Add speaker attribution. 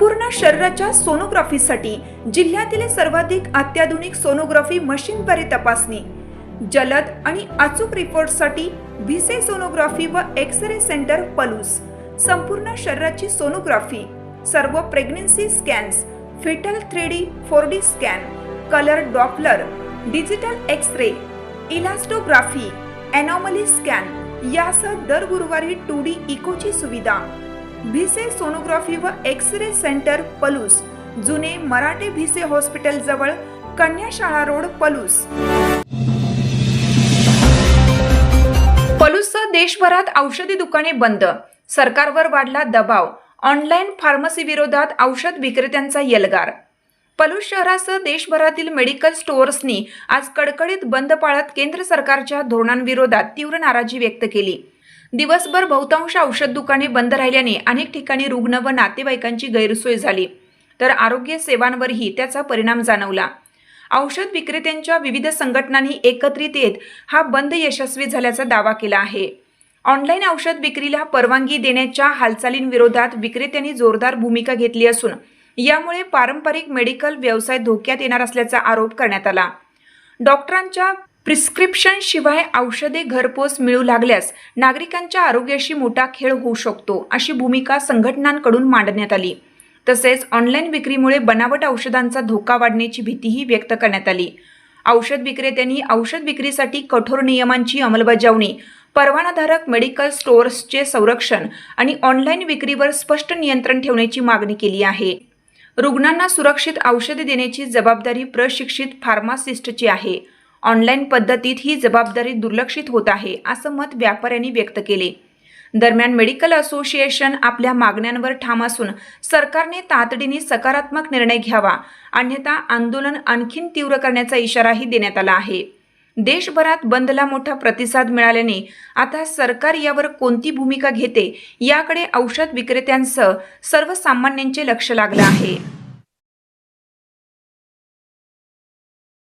Speaker 1: संपूर्ण शरीराच्या सोनोग्राफीसाठी जिल्ह्यातील सर्वाधिक अत्याधुनिक सोनोग्राफी मशीनद्वारे तपासणी, जलद आणि अचूक रिपोर्टसाठी भिसे सोनोग्राफी व एक्स-रे सेंटर पलूस। संपूर्ण शरीराची सोनोग्राफी, सर्व pregnancy scans, fetal 3D 4D scan, colour Doppler, digital X-ray, elastography, anomaly scan यासह दर गुरुवारी 2D इकोची सुविधा। भिसे सोनोग्राफी व एक्स-रे सेंटर पलूस, जुने मराठे भिसे हॉस्पिटल जवळ, कन्याशाळा रोड, पलूस। पलूससह देशभरात औषधी दुकाने बंद, सरकारवर वाढला दबाव, ऑनलाईन फार्मसी विरोधात औषध विक्रेत्यांचा यल्गार। पलूस शहरासह देशभरातील मेडिकल स्टोअर्सनी आज कडकडीत बंद पाळत केंद्र सरकारच्या धोरणांविरोधात तीव्र नाराजी व्यक्त केली। दिवसभर बहुतांश औषध दुकाने बंद राहिल्याने अनेक ठिकाणी रुग्ण व नातेवाईकांची गैरसोय झाली, तर आरोग्य सेवांवरही त्याचा परिणाम जाणवला। औषध विक्रेत्यांच्या विविध संघटनांनी एकत्रित येत हा बंद यशस्वी झाल्याचा दावा केला आहे। ऑनलाईन औषध विक्रीला परवानगी देण्याच्या हालचालींविरोधात विक्रेत्यांनी जोरदार भूमिका घेतली असून यामुळे पारंपरिक मेडिकल व्यवसाय धोक्यात येणार असल्याचा आरोप करण्यात आला। डॉक्टरांच्या प्रिस्क्रिप्शन शिवाय औषधे घरपोच मिळू लागल्यास नागरिकांच्या आरोग्याशी मोठा खेळ होऊ शकतो, अशी भूमिका संघटनांकडून मांडण्यात आली। तसेच ऑनलाईन विक्रीमुळे बनावट औषधांचा धोका वाढण्याची भीतीही व्यक्त करण्यात आली। औषध विक्रेत्यांनी औषध विक्रीसाठी कठोर नियमांची अंमलबजावणी, परवानाधारक मेडिकल स्टोअर्सचे संरक्षण आणि ऑनलाईन विक्रीवर स्पष्ट नियंत्रण ठेवण्याची मागणी केली आहे। रुग्णांना सुरक्षित औषधे देण्याची जबाबदारी प्रशिक्षित फार्मासिस्टची आहे। ऑनलाईन पद्धतीत ही जबाबदारी दुर्लक्षित होत आहे, असं मत व्यापाऱ्यांनी व्यक्त केले। दरम्यान मेडिकल असोसिएशन आपल्या मागण्यांवर ठाम असून सरकारने तातडीने सकारात्मक निर्णय घ्यावा, अन्यथा आंदोलन आणखीन तीव्र करण्याचा इशाराही देण्यात आला आहे। देशभरात बंदला मोठा प्रतिसाद मिळाल्याने आता सरकार यावर कोणती भूमिका घेते याकडे औषध विक्रेत्यांसह सर्वसामान्यांचे लक्ष लागलं आहे।